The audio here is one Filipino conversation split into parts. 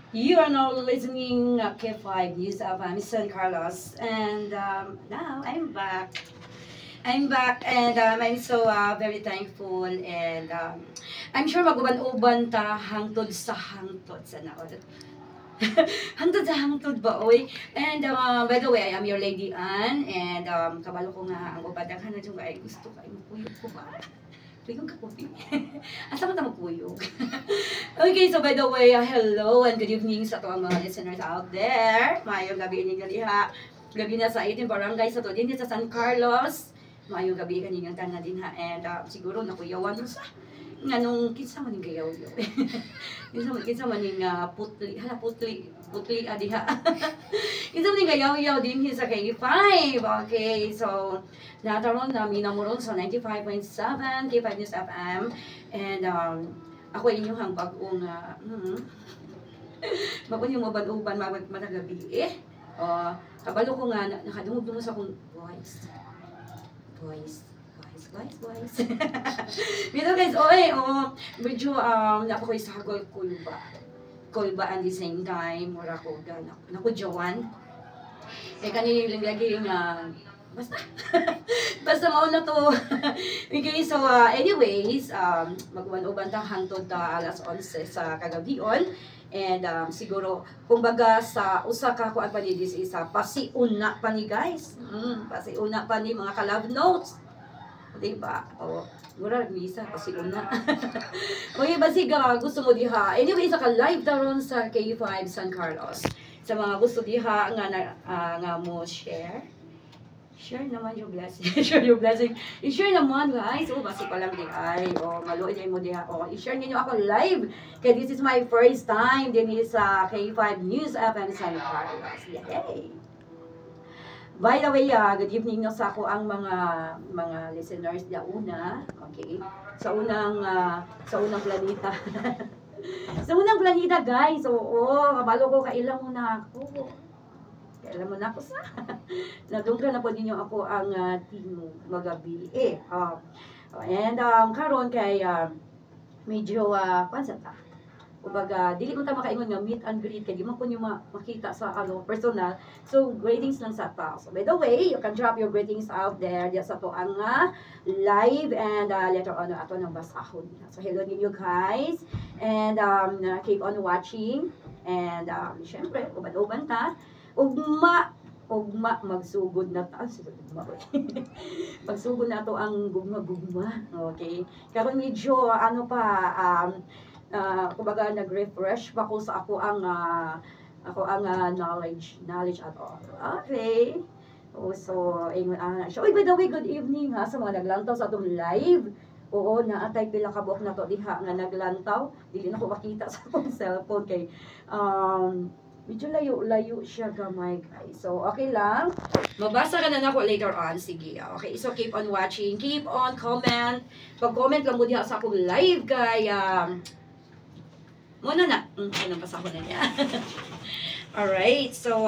You are now listening K5 News of San Carlos, and now I'm back. I'm back, and I'm so very thankful, and I'm sure maguban-uban ta hangtod sa hangtod sa naod. Hangtod sa hangtod ba, oy? And by the way, I am your Lady Anne, and kabalo ko nga ang upadaghan na dyan ay gusto kayo mapuyog ko ba? Tuyog ka po, asa mo ta magpuyog? Okay, so by the way, hello and good evening sa tuwang mga listeners out there. Mayong gabi ni Galiha. Gabi na sa 18 barangay sa to din sa San Carlos. Mayong gabi kaningang tanan din ha. And siguro nakuyawan mo sa nganong kinsa man ning gayaw yo. Kinsa man ning putli, hala putli adiha. Kinsa man ning gayaw din sa K5. Okay, so nataron na minamuron sa 95.7 K5 News FM, and ako inyong bagong bagong yung maban-uban matagabi kabalo ko nga nakadungog-dungog sa akong voice. Pero guys, medyo napakoy sa kulba at the same time, mura ko nakudyawan. Kanina lagi yung basta mauna to. Okay, so anyways, magwan-uban ta hangtod ta alas 11 sa kagabion. And siguro kumbaga sa usa ka kuan pa ni this is pasiuna pa ni guys. Pasiuna pa ni mga ka-love notes. Diba? Mura misa pasiuna. Okay, basiga gusto mo diha. Anyway, sa ka-live daron sa K5 San Carlos. Sa mga gusto diha nga mo share naman yung blessing. Share yung blessing. I-share naman, guys. Basi pa lang di ay. Maluoy din mo diha. I-share ninyo ako live. Kaya this is my first time din sa K5 News FM San Carlos. Yay! By the way, good evening no sa ako ang mga listeners na una. Okay? Sa unang planeta. Sa unang planeta, guys. Kabalo ko kailang muna ako. Alam mo na ako sa nadunggan na po ninyo ako ang team magabi and karon kay medyo pansata kumbaga dili ko ta makaingon nga meet and greet kay di man ko nyo makita sa personal, so greetings lang sa ta. So by the way, you can drop your greetings out there sa to ang live, and later on ato nang basahon. So hello ninyo guys, and keep on watching, and syempre uban-uban ta ugma magsugod na ta magsugod na to ang gugma. Okay, karon medyo kumbaga nag-refresh pa ko sa ako ang knowledge at all. Okay, so by the way, good evening ha sa mga naglantaw sa atong live. Naatay pila ka buok na to diha nga naglantaw, dili na ko makita sa akong cellphone kay medyo layo siya gamay guys. So, okay lang. Mabasa ka na ako later on. Sige. Okay. So, keep on watching. Keep on comment. Pag-comment lang mo diha sa akong live kaya muna na. Nabasa ko na niya. Alright. So,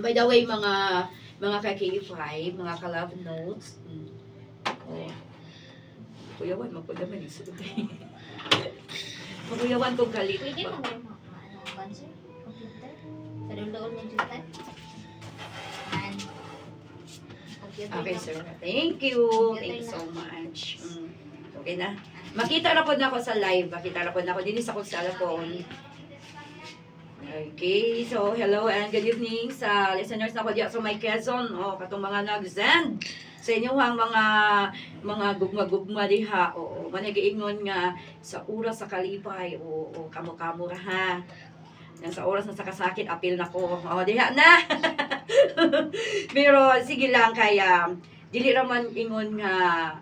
by the way, mga ka-K5, mga ka-love notes. Kuyawan, magpagaman yung sulubay. Kuyawan kong kalit. Pwede mo sponsor? Paduldoon ng juta. Okay, sir. Thank you. Thank you so much. Okay na. Makita na po na ako sa live. Makita na po na ako din sa akong cellphone. Okay. So, hello and good evening sa listeners na ko diya sa my Quezon. Katong mga nag-send sa inyo ang mga gugma-gugma diha. Managiingon nga sa oras sa kalipay. Kamo-kamo ra ha. Sa oras na sa kasakit, apil na ko. Diha na. Pero sige lang kaya dili ra man ingon nga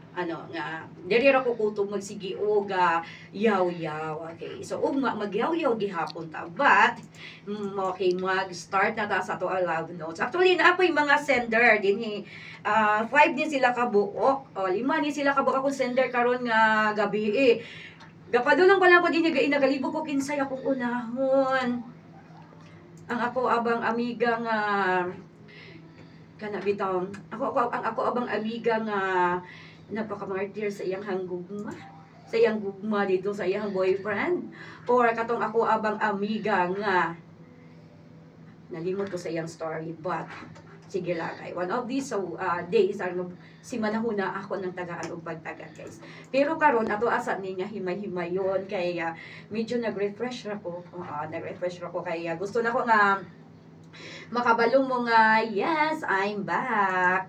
dili ra ko kutob magsigi og yaw-yaw. Okay. So magyaw-yaw gihapon ta. But okay, mag-start na ta sa to love notes. Actually naapoy mga sender dinhi. 5 din sila kabuok. 5 ni sila kabuok akong sender karon nga gabi Gapadulong pa lang ko din yung inagalibog ko kinsay akong unahon. Ang ako abang amiga nga kanabitaw. Ako abang amiga nga nagpakamartir sa iyang hanggugma. sa iyang gugma dito sa iyang boyfriend, or katong ako abang amiga nga nalimot ko sa iyang story, but sige lang kay one of these days si manahuna ako ng tagaan og pagtaga guys. Pero karon ato asa ni nga himay-himayon kay medyo nag-refresh ako. Nag-refresh ako kay gusto na ko nga makabalong mo nga, yes, I'm back.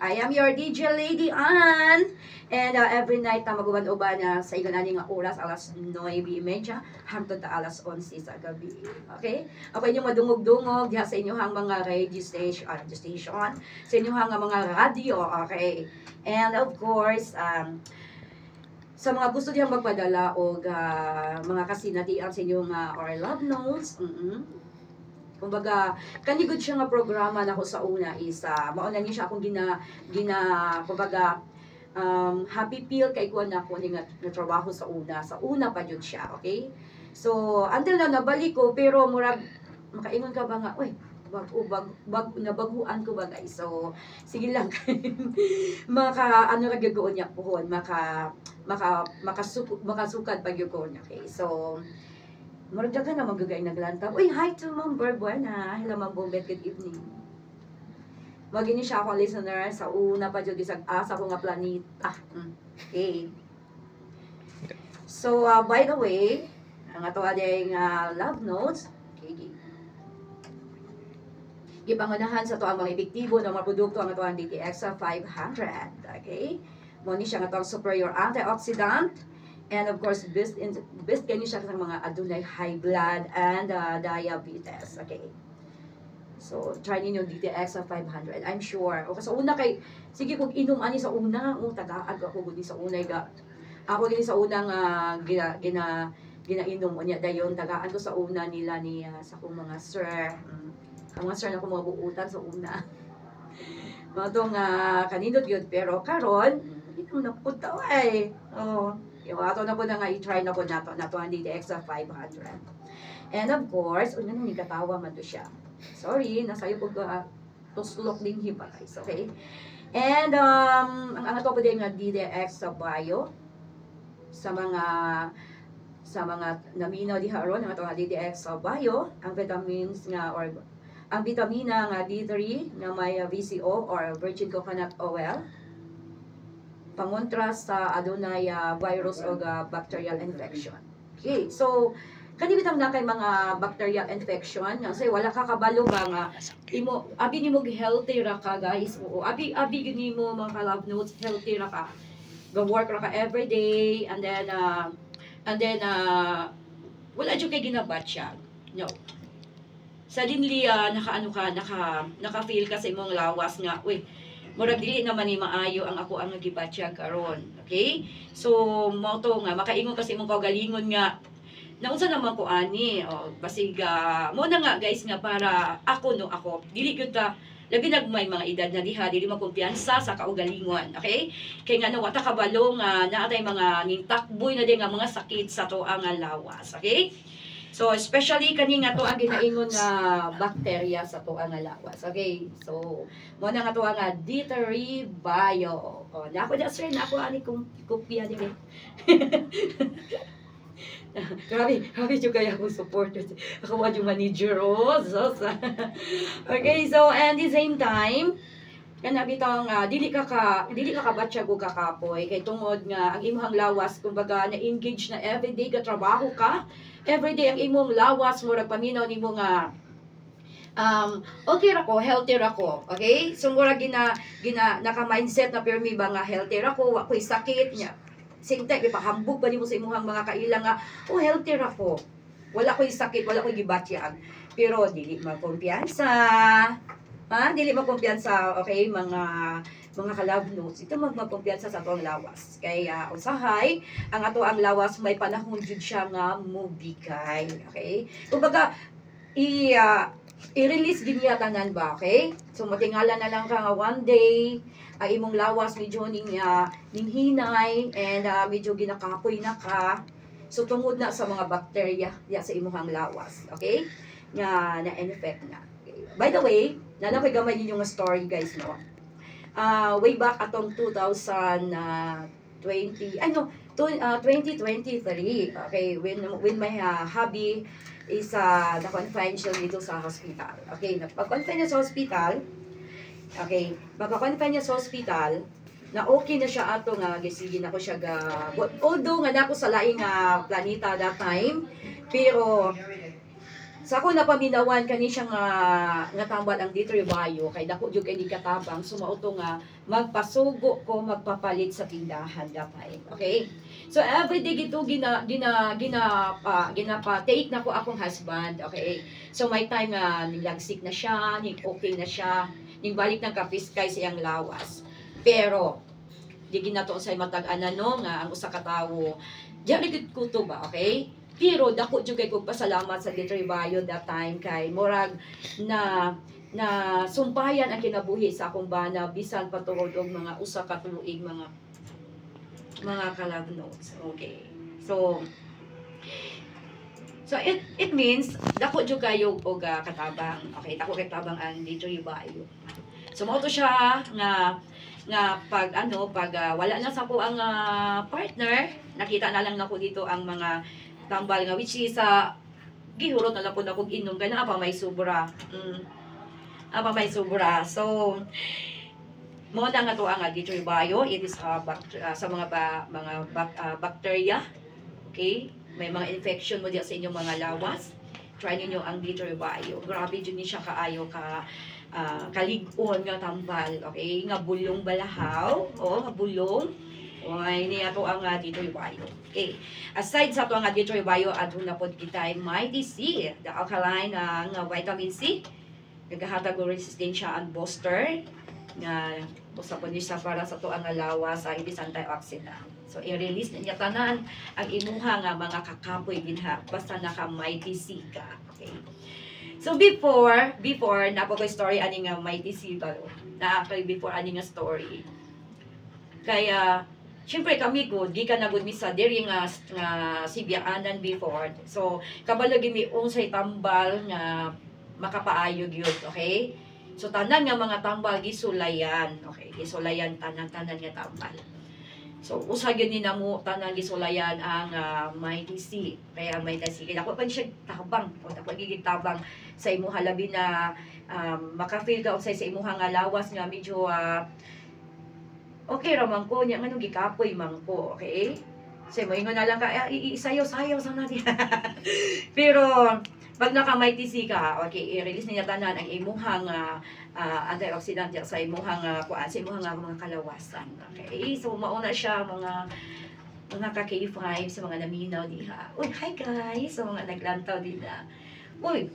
I am your DJ Lady Ann. And every night na maguban-uban sa iganani nga oras, alas 9:30 hangtod ta alas 11 sa gabi. Okay? Ako inyong madungog-dungog diha sa inyong mga radio station, sa inyong mga radio, okay? And of course, sa mga gusto diyang magpadala o mga kasinatian sa inyong or love notes, kumbaga, kanigod siya nga programa na ko sa una is, mauna niya siya akong kumbaga, happy feel kay kuha na ako nga trabaho sa una pa yun siya, okay? So, until na nabalik ko, pero murag, makaingon ka ba nga, uy, nabaguan ko ba guys? So, sige lang, ano ragyagoon niya pohon, makasukad pag yun, okay? So, maragdag ka na magagay naglantab. Uy, hi to Ma'am Barbuena. Hello Ma'am Bombet, good evening. Magini siya ako listener sa una pa dyan sa ko nga planeta. Okay. So, by the way, ang ato ading love notes, okay, gipangunahan sa to ang mga epektibo ng mga produkto ang ato ang DTX 500. Okay? Muni siya nga to ang superior antioxidant. And of course, best ganyan siya sa mga adunay high blood and diabetes. Okay. So, try ninyo DTX 500. I'm sure. O sa una kay, sige kung inom ani sa una, tagaag ako gudi sa una ako gini sa una nga ginainom niya dayon tagaan ko sa una nila ni sa akong mga sir. Ang mga sir na ko mga buutan sa una. Mga tong kanindot yun, pero karon inom na po tao ay. Yung ato na po na nga i-try na po nato ang DTX 500. And of course, una nang katawa man to siya. Sorry, nasayo po tuslok din hiba guys, okay? And ang ato po din nga DTX sa bio sa mga naminaw diha ron ang ato nga DTX sa bio, ang vitamins nga or ang vitamina nga D3 nga may VCO or virgin coconut oil pangontra sa adunay virus o bacterial infection. Okay, so kanibitang na kay mga bacterial infection nga say wala ka kabalo ba nga abi nimo healthy ra ka guys. Oo, abi gini mo mga love notes, healthy ra ka. Go work ra ka every day and then wala jud kay ginabatsyag. No. Suddenly naka-feel ka sa imong lawas nga, uy, murag dili naman ni maayo ang ako ang nagibatya karon. Okay? So mo to nga makaingon kasi imong kaugalingon nga naunsa naman ko ani basig mo na nga guys nga para ako dili gyud ta labi nagmay mga edad na diha dili makumpiyansa sa kaugalingon. Okay? Kay nga wata kabalo nga naatay mga ningtakboy na di nga mga sakit sa to ang lawas. Okay? So, especially kani nga to ang ginaingon nga bacteria sa to ang lawas. Okay? So, mo na nga to ang D3 Bio. Nako na sir, nako ani kung kopya dire. Grabe yung kaya akong support. Ako wa yung manager. Okay, so, and the same time, kana bitang dili ka kabatsyag o kakapoy kay tungod nga ang imong lawas kumbaga na-engage na everyday ka trabaho ka. Everyday ang imong lawas murag paminaw nimo nga okay ra ko, healthy ra ko. Okay? So murag naka-mindset na permi ba nga healthy ra ko, wa ko'y sakit niya. Same time ipahambog ba nimo sa imong mga kailang nga healthy ra ko. Wala ko'y sakit, wala ko'y gibatyag. Pero dili magkumpiyansa. Dili magkumpiyansa, okay, mga ka-love notes. Ito magkumpiyansa sa atong lawas. Kaya usahay, ang ato ang lawas may panahon jud siya nga mubigay. Okay? Kumbaga i-release din niya tanan ba, okay? So matingala na lang ka nga one day ay imong lawas medyo ning hinay and medyo ginakapoy na ka. So tungod na sa mga bakterya sa imong lawas, okay? Nga na-infect na. Okay. By the way, nalakoy gamay ninyo nga story guys, no? Way back atong 2020, 2023. Okay, when my hubby is na-confine siya dito sa hospital. Okay, pag-confine niya sa hospital, okay, pagka-confine niya sa hospital, na okay na siya ato nga gisige na ko siya although nga nako sa laing planeta that time, pero sa ako napaminawan kani siya nga tambal ang dito bayo kay dako jud kay di katabang sumauto nga magpasugo ko magpapalit sa tindahan that time. Okay, so everyday gito ginapa-take na ko akong husband. Okay, so may time nga nilagsik na siya, okay na siya, ning balik ng kapiskay sa iyang lawas. Pero di ginato sa matag-ana no nga ang usa ka tawo diyan gid ko to ba. Okay, pero dako jud kay kog pasalamat sa Ditoy Bayo that time kay murag na sumpayan ang kinabuhi sa akong bana bisan patungod og mga usa ka tuig mga kalabnots. Okay, so it means dako jud kayo og katabang. Okay, dako kay tabang ang Ditoy Bayo. So mao to siya nga pag wala na sa ko ang partner, nakita na lang nako dito ang mga tambal nga which is gihurot na lang po na kog inom kay naa pa may sobra. May sobra. So mo na nga to ang Ditoy Bayo. It is sa mga bacteria. Okay? May mga infection mo diya sa inyong mga lawas. Try niyo ang Ditoy Bayo. Grabe jud ni siya kaayo kalig-on nga tambal. Okay, nga bulong balahaw, nga bulong. Oy, ni ato ang Ditoy Bayo. Okay, aside sa ato ang Ditoy Bayo, adto na pod kita Mighty C, the alkaline nga vitamin C, nagahatag og resistensya and booster nga busa po niya para sa ato ang lawas sa ibis antioxidant. So i-release niya tanan ang imuha nga mga kakapoy dinha basta naka Mighty C ka. Okay. So before napo ko story ani nga Mighty C ba before ani nga story. Kaya syempre kami gud gikan na gud mi sa diri nga Sibiaanan before. So kabalo gimi unsay tambal nga makapaayo gyud, okay? So tanan nga mga tambal gisulayan, okay? Gisulayan tanan nga tambal. So, usa gyud ni namo tanan gisulayan ang Mighty C. Kaya Mighty C kaya ako pa siya tabang, o ako gigig tabang sa imuha labi na maka-feel ka sa imuha nga lawas nga medyo okay ra man ko nya nganong gikapoy man ko, okay? So moingon na lang ka isayaw-sayaw sa natin. Pero pag naka Mighty C ka, okay, i-release niya tanan ang imuhang antioxidant sa imuhang kuan sa imuhang mga kalawasan. Okay, so mauna siya mga ka-K5 sa mga naminaw diha. Uy, hi guys, sa mga naglantaw din na. Uy,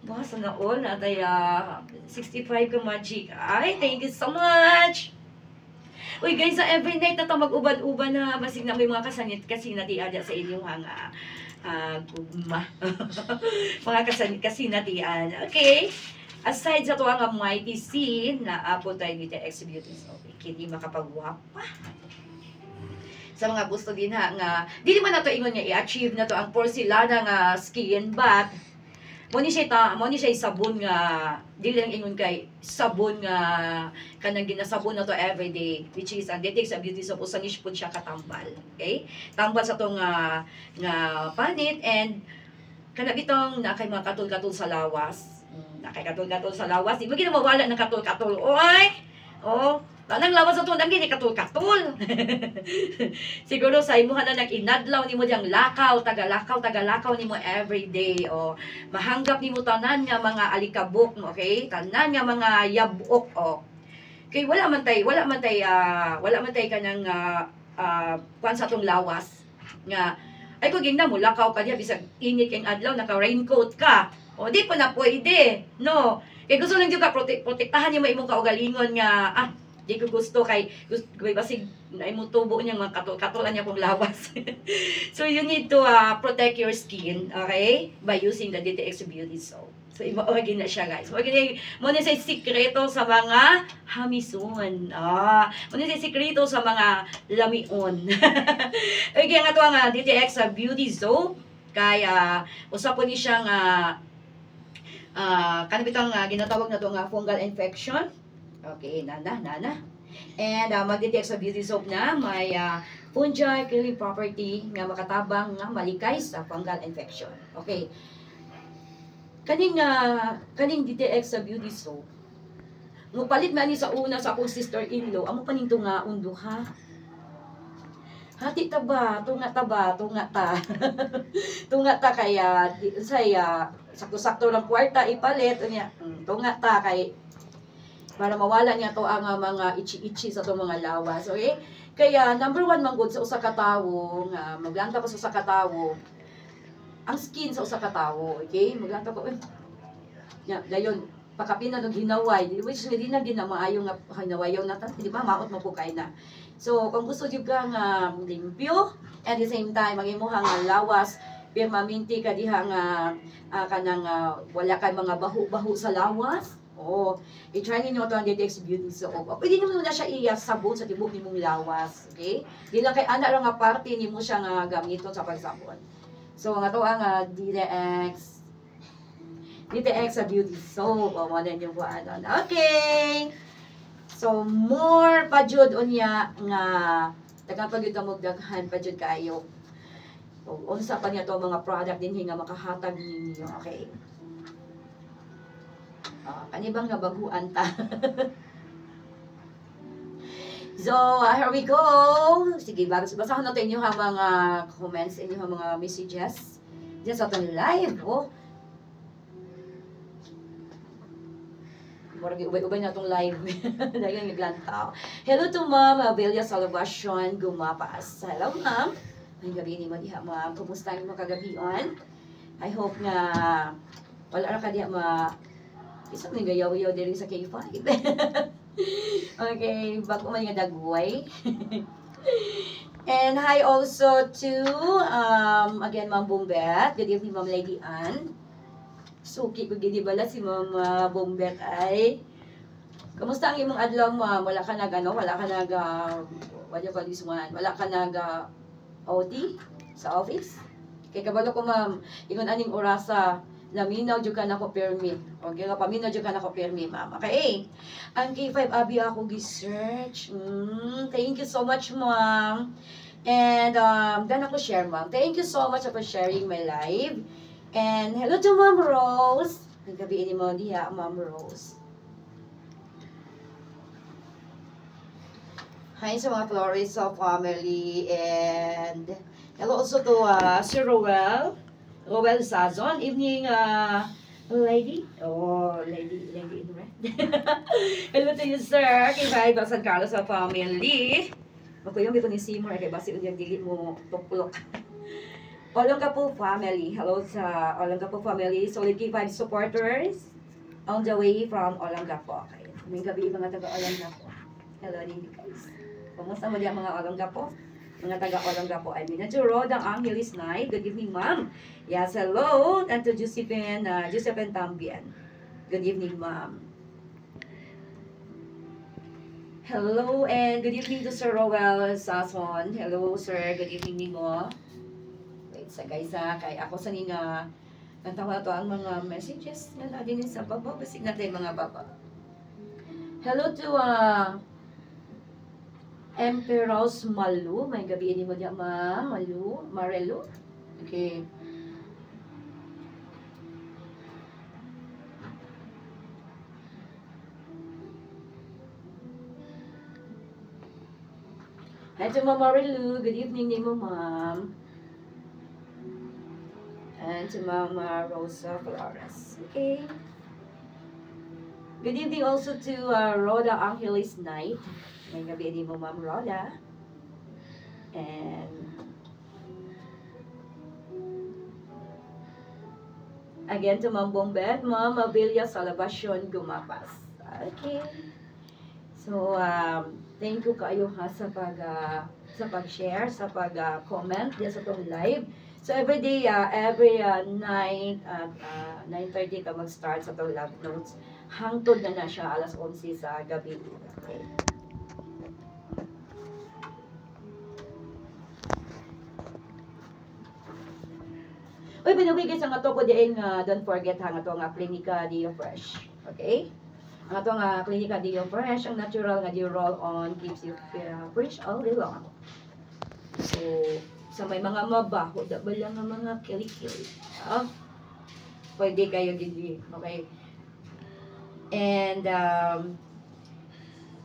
basta na all natay 65 ka magic. Ay, thank you so much. Uy guys, sa every night na to mag-ubad-ubad na basig na may mga kasinat sa inyong gugma. Mga kasinatian. Okay. Aside sa to ang Mighty C na apo tayo dito exhibitors. Okay. Kini makapagwapa. Sa mga gusto din nga dili man nato ingon nga i-achieve na to ang porcelana nga skin but mo ni siya sabon nga dili lang ingon kay sabon nga kanang ginasabon na to everyday which is ang detect sa beauty soap usa ni pud siya katambal. Okay, tambal sa tong nga panit and kana bitong na kay mga katul-katul sa lawas. Nakay katul-katul sa lawas di ba gina mawala ng katul-katul. Oy, Tanang lawas sa tunang gini katul-katul. Siguro sa imuha na nag-inadlaw nimo diyang lakaw, tagalakaw nimo everyday o mahanggap nimo tanan nga mga alikabok, okay? Tanan nga mga yabok kay wala man tay kanang kuan sa tong lawas nga ay kung gingna mo lakaw ka diya bisag init kang adlaw naka raincoat ka. O di pa na pwede, no? Kay gusto lang jud ka protektahan niyo imong kaugalingon nga di ko gusto kay basig na imong tubo niya mga katulan niya kung lawas. So you need to protect your skin, okay? By using the DTX Beauty Soap. So imaorigin na siya guys. Mo na say sikreto sa mga hamison. Mo na say sikreto sa mga lamion. Okay, nga to ang DTX Beauty Soap kaya usapon ni siya nga kanabitang ginatawag na to nga fungal infection. Okay, nana. And mag-detect sa beauty soap na may fungi killing property nga makatabang nga malikay sa fungal infection. Okay. Kaning DTX sa beauty soap. Mupalit man ni sa una sa akong sister-in-law, amo paninto nga undo ha. Hati ta ba, tunga ta. Tunga ta kaya saya sakto-sakto lang kwarta ipalit unya. Tunga ta kay para mawala niya to ang mga itchy sa to mga lawas. Okay? Kaya number 1 man gud sa usa ka tawo nga maglangka pa sa usa ka tawo. Ang skin sa usa ka tawo, okay? Maglangka pa nya dayon pakapina ng hinaway, which hindi na din na maayo nga hinawayon na di ba maot mo po kay na. So kung gusto jud ka nga limpyo at the same time magimuha nga lawas permanente ka diha nga kanang wala kay mga baho-baho sa lawas. Oh, i-try ninyo to ang DTX Beauty Soap. Pwede nimo na siya sabon sa tibok nimong lawas, okay? Di lang kay ana ra nga parte nimo siya nga gamiton sa pagsabon. So nga to ang DTX sa Beauty Soap. O mo na yung buhanon. Okay. So more pa jud unya nga daghang pa gyud mo daghan pa jud kayo. O unsa pa niya to mga product dinhi nga makahatag ninyo, okay? Kanibang nga baguan ta. So, here we go. Sige, basahan natin yung mga comments, yung mga messages. Diyan sa itong live, oh. Murag ubay na itong live. Dahil naglantaw. Hello to Ma'am Abelia Salvacion Gumapas. Hello, Ma'am. May gabi ni mo diha, Ma'am. Kumusta yung mga kagabion? I hope nga wala na ka diha isa may gayaw-yaw din sa K5. Okay, bago man nga dagway. And hi also to, again, Ma'am Bombet. Good evening, Ma'am Lady Ann. Suki ko gini bala si Ma'am Bombet ay. Kamusta ang imong adlaw, Ma'am? Wala ka wala ka wala ka OT sa office? Kay kabalo ko, Ma'am, ingon aning orasa, laminaw jud ka na ko permit. Okay, nga paminaw jud ka na ko permit, Ma'am. Okay. Ang K5 abi ako gi-search. Thank you so much, Ma'am. And dan ako share, Ma'am. Thank you so much for sharing my live. And hello to Ma'am Rose. Gabi ini mo diha, Ma'am Rose. Hi sa mga Florisa family, and hello also to Sir Rowell Sazon. Evening, lady. Oh, lady in red. Hello to you, sir. Kay San Carlos sa family. Magkuyong dito ni Seymour, kay basi unyang dili mo tuplok. Olongapo family. Hello sa Olongapo family. Solid K5 supporters on the way from Olongapo. Okay. May gabi mga taga Olongapo. Hello din guys. Kumusta mo diyan mga Olongapo? Mga taga Olongapo. I mean, Nadyo Roda Angelis Night. Good evening, ma'am. Yes, hello. And to Josephine Tambian. Good evening, ma'am. Hello and good evening to Sir Rowell Sason. Hello, sir. Good evening mo. Wait, sa guys kay ako sa ninga kantawa to ang mga messages na natin sa baba. Basig natin mga baba. Hello to Emperos Malu. May gabi ni mo diya, Marelo. Okay. Hi to Ma'am Marelu. Good evening ni mo, ma'am. And to Ma'am Rosa Flores. Okay. Good evening also to Rhoda Angelis Night. May gabi ni mo, Ma'am Rhoda. And again to Ma'am Bombet, Ma'am Abelia Salvacion Gumapas. Okay. So, thank you kayo ha sa pag-share, sa pag-comment diyan sa tong live. So, every day, every night at 9:30 ka mag-start sa tong love notes. Hangtod na siya alas 11 sa gabi. Okay. Uy, binawigay sa nga to ko diyan, don't forget ha nga to nga Clinica Dio Fresh. Okay? Ang ato nga Clinica Dio Fresh, ang natural nga roll on keeps you fresh all day long. So, sa may mga mabaho, dabal lang ang mga kili-kili. Pwede kayo gindi. Okay? And,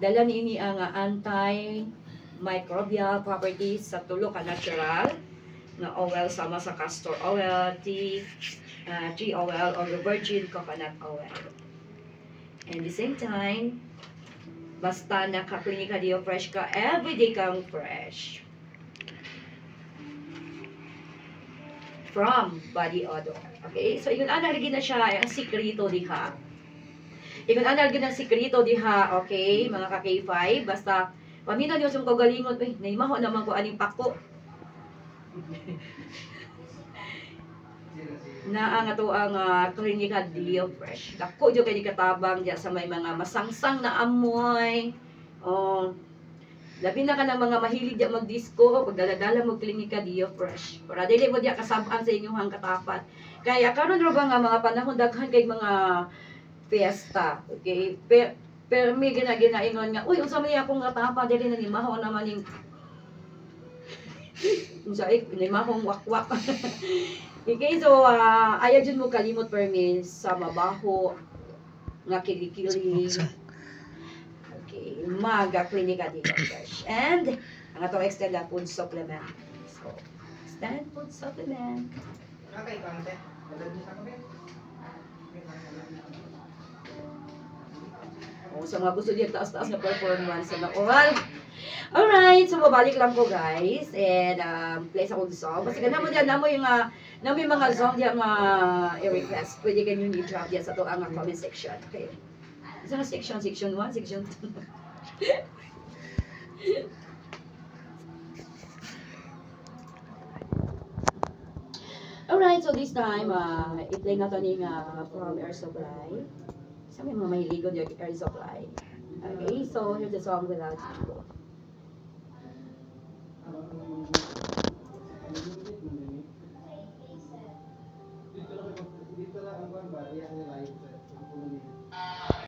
dala niini ang antimicrobial properties sa tulo ka natural na oil sama sa castor oil, tree oil, or virgin coconut oil. And the same time, basta naka-Clinica Dio Fresh ka, everyday kang fresh. From body odor. Okay? So, yun lagi na siya, ang sikrito diha. Yun lagi na sikrito diha, okay? Mga ka-K5, basta, paminaw niyo yung kagalingon, naimaho naman ko aning pako. Na ang ato ang Clinica Dio Fresh. Dako jud kay katabang diya sa may mga masangsang na amoy. Labi na ka ng mga mahilig diya mag-disco, pagdaladala mo Clinica Dio Fresh. Para dili mo diya kasab-an sa inyong katapat. Kaya karon ra ba nga mga panahon daghan kay mga fiesta, okay? Pero may ginaingon nga, uy, unsa man akong katapa dili na ni maho naman ning unsa ni mahong wakwak. Okay, so ayaw dyan mo kalimot permis sa mabaho nga kilikili. Okay, maga Clinica Dio Fresh. And ang atong extended food supplement. So, extended food supplement. Sa mga gusto diyan taas-taas na performance na oral. Alright, so mabalik lang ko guys. And place akong song. Kasi ganun mo dyan, namoy mga song dyan i-request. Pwede kayo yung i-drop dyan sa to ang comment section. Okay. Isa na section 1, section 2. Alright, so this time, i-play na to ni from Air Supply. Sa may mga mahiligon yung Air Supply. Okay, so here's the song without you.